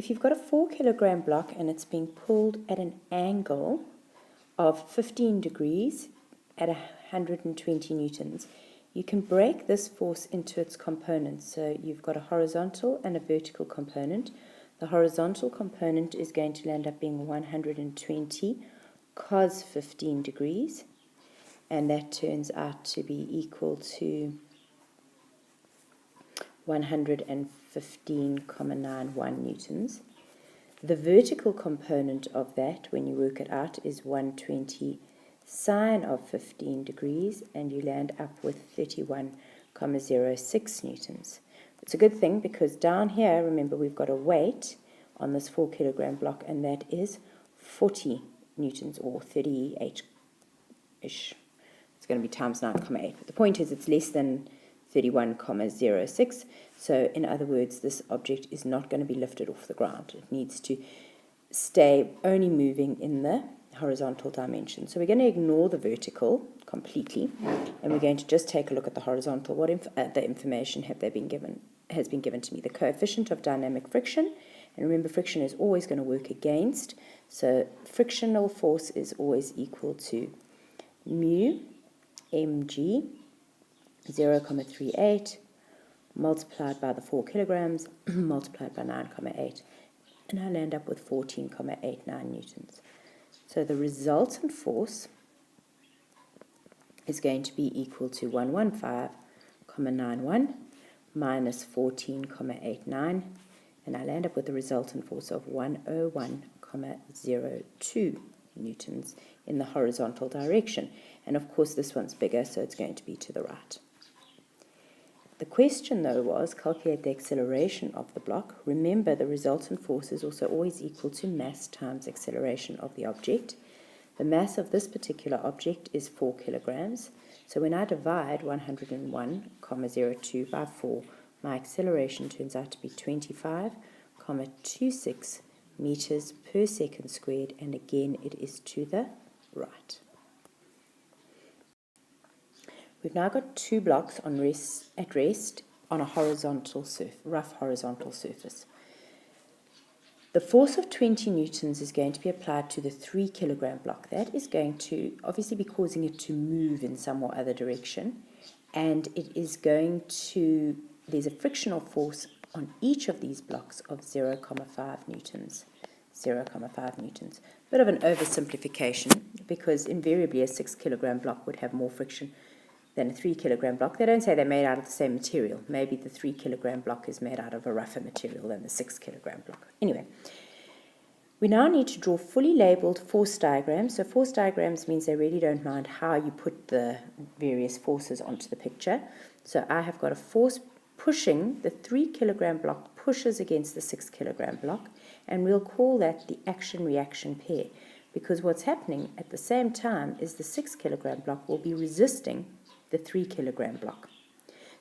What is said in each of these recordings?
if you've got a 4 kilogram block and it's being pulled at an angle of 15 degrees at 120 newtons, you can break this force into its components. So you've got a horizontal and a vertical component. The horizontal component is going to end up being 120 cos 15 degrees, and that turns out to be equal to 115,91 newtons. The vertical component of that, when you work it out, is 120 sine of 15 degrees, and you land up with 31,06 newtons. It's a good thing because down here, remember, we've got a weight on this 4 kilogram block, and that is 40 newtons, or 38-ish. It's going to be times 9,8. But the point is it's less than 31,06. So in other words, this object is not going to be lifted off the ground. It needs to stay only moving in the horizontal dimension. So we're going to ignore the vertical completely, and we're going to just take a look at the horizontal. What the information has been given to me? The coefficient of dynamic friction, and remember friction is always going to work against, so frictional force is always equal to mu mg 0,38 multiplied by the 4 kilograms multiplied by 9,8, and I'll end up with 14,89 newtons. So the resultant force is going to be equal to 115,91 minus 14,89, and I'll end up with the resultant force of 101,02 newtons in the horizontal direction. And of course this one's bigger, so it's going to be to the right. The question, though, was calculate the acceleration of the block. Remember, the resultant force is also always equal to mass times acceleration of the object. The mass of this particular object is 4 kilograms. So when I divide 101,02 by 4, my acceleration turns out to be 25,26 meters per second squared, and again it is to the right. We've now got two blocks at rest on a rough horizontal surface. The force of 20 newtons is going to be applied to the 3 kilogram block. That is going to obviously be causing it to move in some or other direction, and it is going to, there's a frictional force on each of these blocks of 0,5 newtons. 0,5 newtons. Bit of an oversimplification, because invariably a 6 kilogram block would have more friction than a 3 kilogram block. They don't say they're made out of the same material. Maybe the 3 kilogram block is made out of a rougher material than the 6 kilogram block. Anyway, we now need to draw fully labeled force diagrams. So force diagrams means they really don't mind how you put the various forces onto the picture. So I have got a force pushing, the 3 kilogram block pushes against the 6 kilogram block, and we'll call that the action-reaction pair, because what's happening at the same time is the 6 kilogram block will be resisting the 3 kilogram block.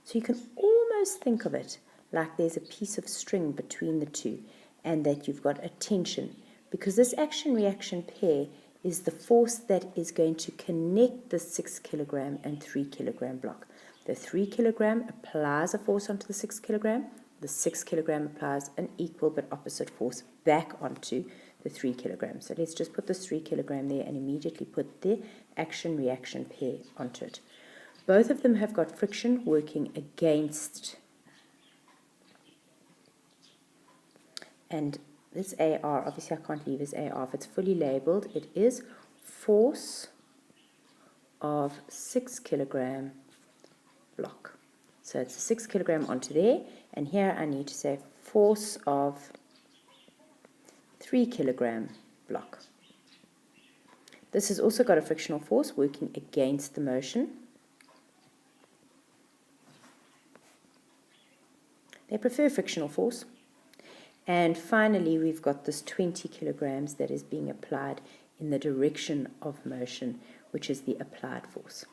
So you can almost think of it like there's a piece of string between the two, and that you've got a tension, because this action-reaction pair is the force that is going to connect the 6 kilogram and 3 kilogram block. The 3 kilogram applies a force onto the 6 kilogram, the 6 kilogram applies an equal but opposite force back onto the 3 kilogram. So let's just put this 3 kilogram there and immediately put the action-reaction pair onto it. Both of them have got friction working against, and this AR, obviously I can't leave as AR, if it's fully labeled, it is force of 6 kilogram block. So it's a 6 kilogram onto there, and here I need to say force of 3 kilogram block. This has also got a frictional force working against the motion. They prefer frictional force. And finally, we've got this 20 kilograms that is being applied in the direction of motion, which is the applied force.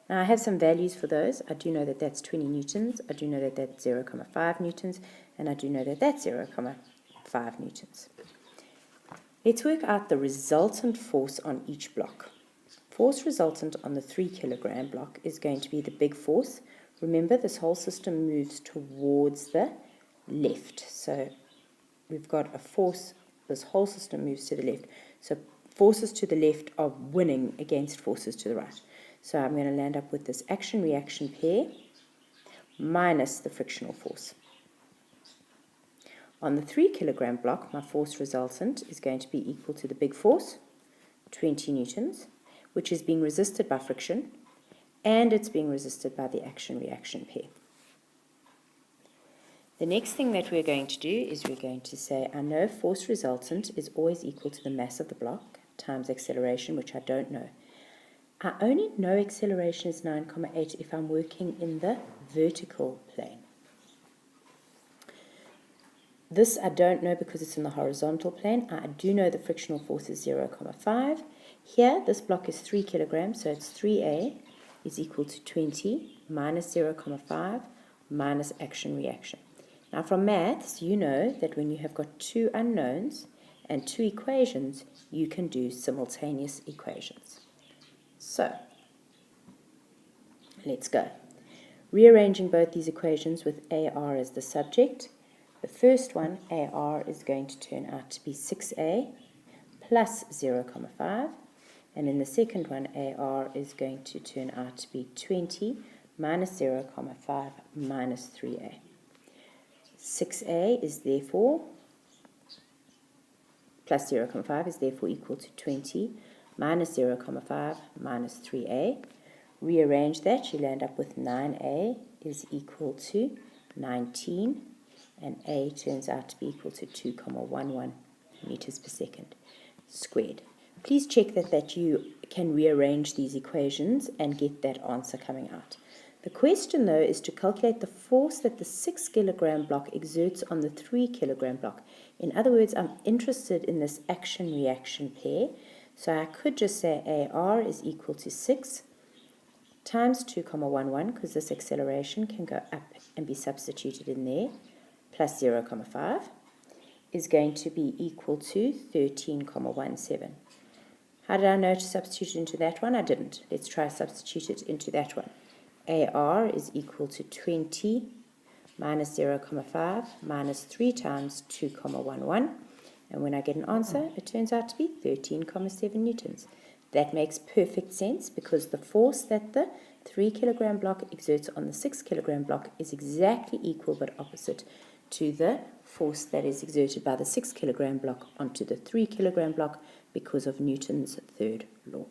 Now I have some values for those. I do know that that's 20 newtons, I do know that that's 0,5 newtons, and I do know that that's 0,5 newtons. Let's work out the resultant force on each block. Force resultant on the 3 kilogram block is going to be the big force Remember, this whole system moves towards the left. So we've got a force, this whole system moves to the left. So forces to the left are winning against forces to the right. So I'm going to land up with this action-reaction pair minus the frictional force. On the 3 kilogram block, my force resultant is going to be equal to the big force, 20 newtons, which is being resisted by friction, and it's being resisted by the action-reaction pair. The next thing that we're going to do is we're going to say I know force resultant is always equal to the mass of the block times acceleration, which I don't know. I only know acceleration is 9,8 if I'm working in the vertical plane. This I don't know because it's in the horizontal plane. I do know the frictional force is 0,5. Here, this block is 3 kilograms, so it's 3A is equal to 20 minus 0,5 minus action-reaction. Now from maths, you know that when you have got two unknowns and two equations, you can do simultaneous equations. So, let's go. Rearranging both these equations with AR as the subject, the first one, AR, is going to turn out to be 6A plus 0,5. And in the second one, AR is going to turn out to be 20 minus 0,5 minus 3A. 6A is therefore, plus 0,5 is therefore equal to 20 minus 0,5 minus 3A. Rearrange that, you land up with 9A is equal to 19, and A turns out to be equal to 2,11 meters per second squared. Please check that you can rearrange these equations and get that answer coming out. The question, though, is to calculate the force that the 6 kilogram block exerts on the 3 kilogram block. In other words, I'm interested in this action-reaction pair. So I could just say AR is equal to 6 times 2,11, because this acceleration can go up and be substituted in there, plus 0,5, is going to be equal to 13,17. How did I know to substitute it into that one? I didn't. Let's try to substitute it into that one. AR is equal to 20 minus 0,5 minus 3 times 2,11. And when I get an answer, it turns out to be 13,7 newtons. That makes perfect sense because the force that the 3 kilogram block exerts on the 6 kilogram block is exactly equal but opposite to the force that is exerted by the 6 kilogram block onto the 3 kilogram block because of Newton's third law.